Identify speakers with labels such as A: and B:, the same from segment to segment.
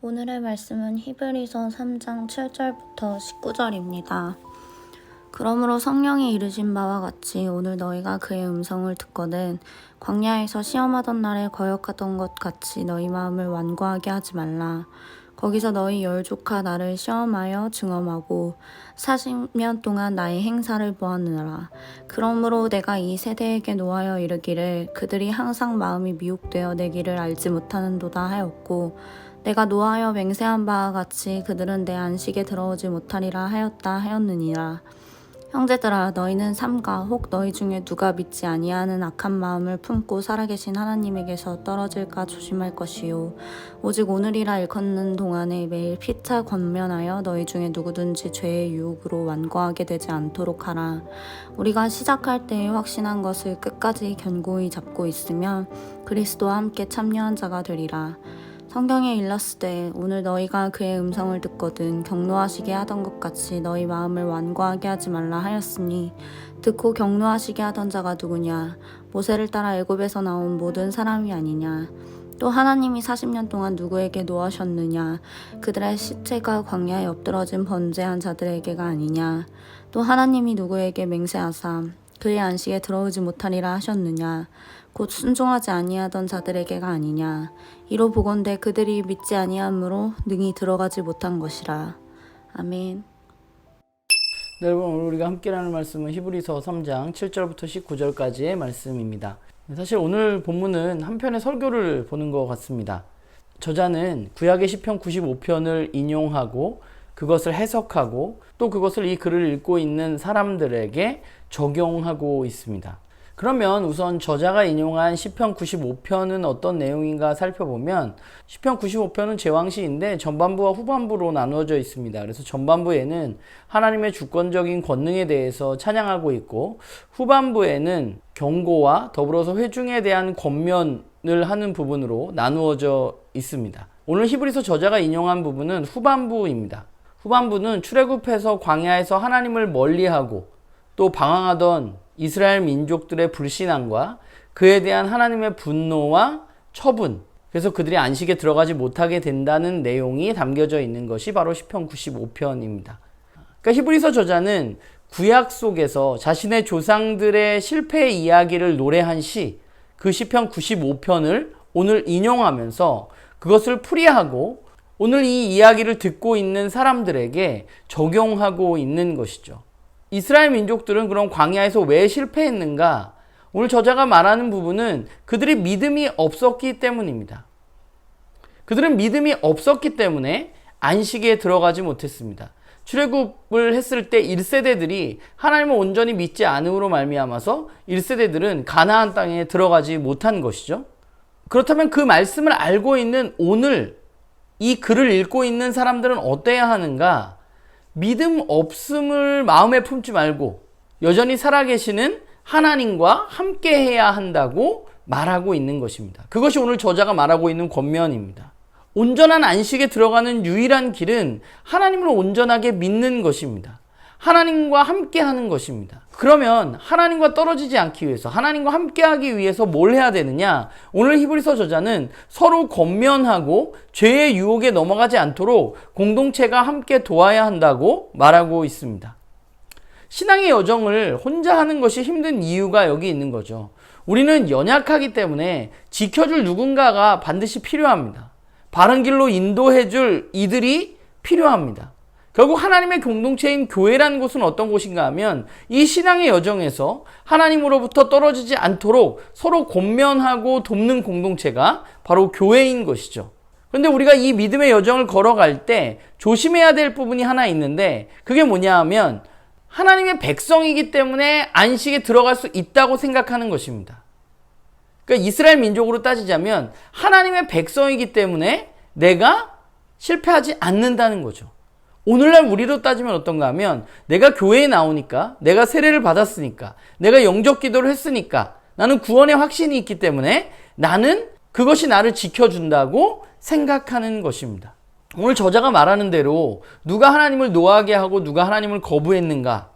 A: 오늘의 말씀은 히브리서 3장 7절부터 19절입니다. 그러므로 성령이 이르신 바와 같이 오늘 너희가 그의 음성을 듣거든 광야에서 시험하던 날에 거역하던 것 같이 너희 마음을 완고하게 하지 말라. 거기서 너희 열조카 나를 시험하여 증언하고 40년 동안 나의 행사를 보았느라. 그러므로 내가 이 세대에게 노하여 이르기를 그들이 항상 마음이 미혹되어 내 길을 알지 못하는도다 하였고, 내가 노하여 맹세한 바와 같이 그들은 내 안식에 들어오지 못하리라 하였다 하였느니라. 형제들아, 너희는 삼가 혹 너희 중에 누가 믿지 아니하는 악한 마음을 품고 살아계신 하나님에게서 떨어질까 조심할 것이요, 오직 오늘이라 일컫는 동안에 매일 피차 권면하여 너희 중에 누구든지 죄의 유혹으로 완고하게 되지 않도록 하라. 우리가 시작할 때에 확신한 것을 끝까지 견고히 잡고 있으면 그리스도와 함께 참여한 자가 되리라. 성경에 일렀으되 오늘 너희가 그의 음성을 듣거든 경노하시게 하던 것 같이 너희 마음을 완고하게 하지 말라 하였으니, 듣고 경노하시게 하던 자가 누구냐? 모세를 따라 애굽에서 나온 모든 사람이 아니냐? 또 하나님이 40년 동안 누구에게 노하셨느냐? 그들의 시체가 광야에 엎드러진 번제한 자들에게가 아니냐? 또 하나님이 누구에게 맹세하사 그의 안식에 들어오지 못하리라 하셨느냐? 곧 순종하지 아니하던 자들에게가 아니냐? 이로 보건대 그들이 믿지 아니함으로 능히 들어가지 못한 것이라. 아멘.
B: 네, 여러분, 오늘 우리가 함께 나눌 말씀은 히브리서 3장 7절부터 19절까지의 말씀입니다. 사실 오늘 본문은 한 편의 설교를 보는 것 같습니다. 저자는 구약의 시편 95편을 인용하고 그것을 해석하고 또 그것을 이 글을 읽고 있는 사람들에게 적용하고 있습니다. 그러면 우선 저자가 인용한 시편 95편은 어떤 내용인가 살펴보면, 시편 95편은 제왕시인데 전반부와 후반부로 나누어져 있습니다. 그래서 전반부에는 하나님의 주권적인 권능에 대해서 찬양하고 있고, 후반부에는 경고와 더불어서 회중에 대한 권면을 하는 부분으로 나누어져 있습니다. 오늘 히브리서 저자가 인용한 부분은 후반부입니다. 후반부는 출애굽해서 광야에서 하나님을 멀리하고 또 방황하던 이스라엘 민족들의 불신앙과 그에 대한 하나님의 분노와 처분, 그래서 그들이 안식에 들어가지 못하게 된다는 내용이 담겨져 있는 것이 바로 시편 95편입니다. 그러니까 히브리서 저자는 구약 속에서 자신의 조상들의 실패 이야기를 노래한 시, 그 시편 95편을 오늘 인용하면서 그것을 풀이하고 오늘 이 이야기를 듣고 있는 사람들에게 적용하고 있는 것이죠. 이스라엘 민족들은 그럼 광야에서 왜 실패했는가? 오늘 저자가 말하는 부분은 그들이 믿음이 없었기 때문입니다. 그들은 믿음이 없었기 때문에 안식에 들어가지 못했습니다. 출애굽을 했을 때 1세대들이 하나님을 온전히 믿지 않음으로 말미암아서 1세대들은 가나안 땅에 들어가지 못한 것이죠. 그렇다면 그 말씀을 알고 있는 오늘 이 글을 읽고 있는 사람들은 어때야 하는가? 믿음 없음을 마음에 품지 말고 여전히 살아계시는 하나님과 함께 해야 한다고 말하고 있는 것입니다. 그것이 오늘 저자가 말하고 있는 권면입니다. 온전한 안식에 들어가는 유일한 길은 하나님을 온전하게 믿는 것입니다. 하나님과 함께 하는 것입니다. 그러면 하나님과 떨어지지 않기 위해서, 하나님과 함께 하기 위해서 뭘 해야 되느냐? 오늘 히브리서 저자는 서로 권면하고 죄의 유혹에 넘어가지 않도록 공동체가 함께 도와야 한다고 말하고 있습니다. 신앙의 여정을 혼자 하는 것이 힘든 이유가 여기 있는 거죠. 우리는 연약하기 때문에 지켜줄 누군가가 반드시 필요합니다. 바른 길로 인도해줄 이들이 필요합니다. 결국 하나님의 공동체인 교회라는 곳은 어떤 곳인가 하면 이 신앙의 여정에서 하나님으로부터 떨어지지 않도록 서로 권면하고 돕는 공동체가 바로 교회인 것이죠. 그런데 우리가 이 믿음의 여정을 걸어갈 때 조심해야 될 부분이 하나 있는데, 그게 뭐냐 하면 하나님의 백성이기 때문에 안식에 들어갈 수 있다고 생각하는 것입니다. 그러니까 이스라엘 민족으로 따지자면 하나님의 백성이기 때문에 내가 실패하지 않는다는 거죠. 오늘날 우리로 따지면 어떤가 하면 내가 교회에 나오니까, 내가 세례를 받았으니까, 내가 영접 기도를 했으니까, 나는 구원의 확신이 있기 때문에 나는 그것이 나를 지켜준다고 생각하는 것입니다. 오늘 저자가 말하는 대로 누가 하나님을 노하게 하고 누가 하나님을 거부했는가?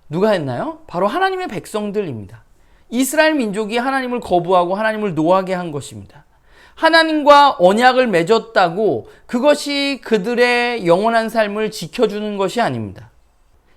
B: 누가 했나요? 바로 하나님의 백성들입니다. 이스라엘 민족이 하나님을 거부하고 하나님을 노하게 한 것입니다. 하나님과 언약을 맺었다고 그것이 그들의 영원한 삶을 지켜주는 것이 아닙니다.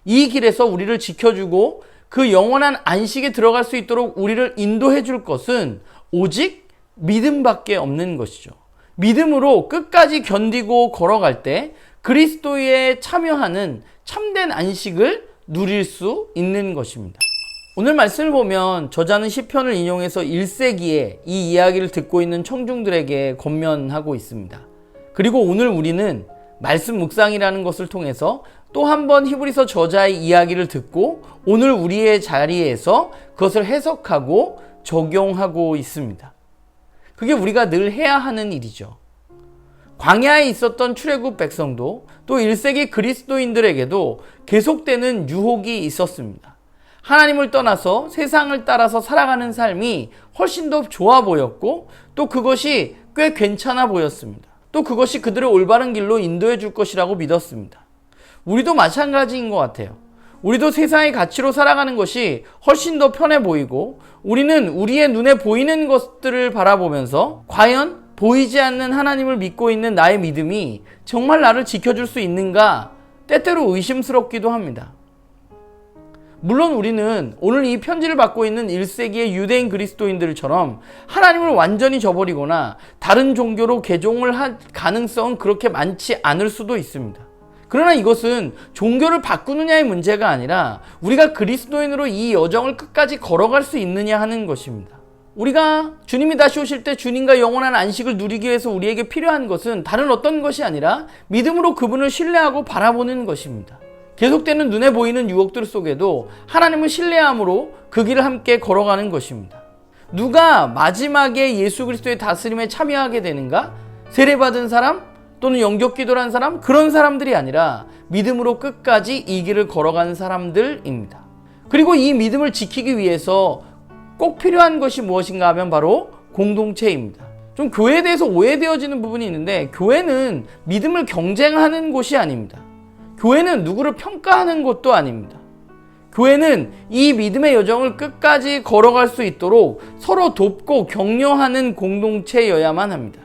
B: 이 길에서 우리를 지켜주고 그 영원한 안식에 들어갈 수 있도록 우리를 인도해 줄 것은 오직 믿음밖에 없는 것이죠. 믿음으로 끝까지 견디고 걸어갈 때 그리스도에 참여하는 참된 안식을 누릴 수 있는 것입니다. 오늘 말씀을 보면 저자는 시편을 인용해서 1세기에 이 이야기를 듣고 있는 청중들에게 권면하고 있습니다. 그리고 오늘 우리는 말씀 묵상이라는 것을 통해서 또 한 번 히브리서 저자의 이야기를 듣고 오늘 우리의 자리에서 그것을 해석하고 적용하고 있습니다. 그게 우리가 늘 해야 하는 일이죠. 광야에 있었던 출애굽 백성도 또 1세기 그리스도인들에게도 계속되는 유혹이 있었습니다. 하나님을 떠나서 세상을 따라서 살아가는 삶이 훨씬 더 좋아 보였고 또 그것이 꽤 괜찮아 보였습니다. 또 그것이 그들을 올바른 길로 인도해 줄 것이라고 믿었습니다. 우리도 마찬가지인 것 같아요. 우리도 세상의 가치로 살아가는 것이 훨씬 더 편해 보이고 우리는 우리의 눈에 보이는 것들을 바라보면서 과연 보이지 않는 하나님을 믿고 있는 나의 믿음이 정말 나를 지켜줄 수 있는가 때때로 의심스럽기도 합니다. 물론 우리는 오늘 이 편지를 받고 있는 1세기의 유대인 그리스도인들처럼 하나님을 완전히 저버리거나 다른 종교로 개종을 할 가능성은 그렇게 많지 않을 수도 있습니다. 그러나 이것은 종교를 바꾸느냐의 문제가 아니라 우리가 그리스도인으로 이 여정을 끝까지 걸어갈 수 있느냐 하는 것입니다. 우리가 주님이 다시 오실 때 주님과 영원한 안식을 누리기 위해서 우리에게 필요한 것은 다른 어떤 것이 아니라 믿음으로 그분을 신뢰하고 바라보는 것입니다. 계속되는 눈에 보이는 유혹들 속에도 하나님을 신뢰함으로 그 길을 함께 걸어가는 것입니다. 누가 마지막에 예수 그리스도의 다스림에 참여하게 되는가? 세례받은 사람? 또는 영접기도를 한 사람? 그런 사람들이 아니라 믿음으로 끝까지 이 길을 걸어가는 사람들입니다. 그리고 이 믿음을 지키기 위해서 꼭 필요한 것이 무엇인가 하면 바로 공동체입니다. 좀 교회에 대해서 오해되어지는 부분이 있는데 교회는 믿음을 경쟁하는 곳이 아닙니다. 교회는 누구를 평가하는 곳도 아닙니다. 교회는 이 믿음의 여정을 끝까지 걸어갈 수 있도록 서로 돕고 격려하는 공동체여야만 합니다.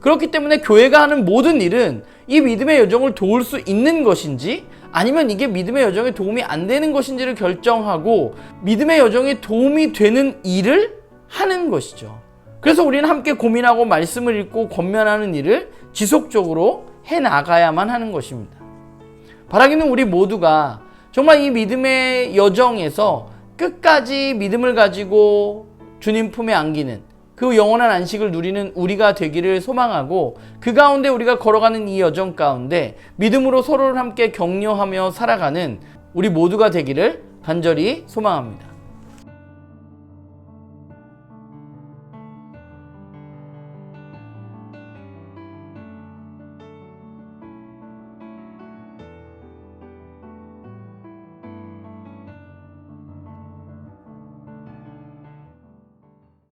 B: 그렇기 때문에 교회가 하는 모든 일은 이 믿음의 여정을 도울 수 있는 것인지 아니면 이게 믿음의 여정에 도움이 안 되는 것인지를 결정하고 믿음의 여정에 도움이 되는 일을 하는 것이죠. 그래서 우리는 함께 고민하고 말씀을 읽고 권면하는 일을 지속적으로 해나가야만 하는 것입니다. 바라기는 우리 모두가 정말 이 믿음의 여정에서 끝까지 믿음을 가지고 주님 품에 안기는 그 영원한 안식을 누리는 우리가 되기를 소망하고 그 가운데 우리가 걸어가는 이 여정 가운데 믿음으로 서로를 함께 격려하며 살아가는 우리 모두가 되기를 간절히 소망합니다.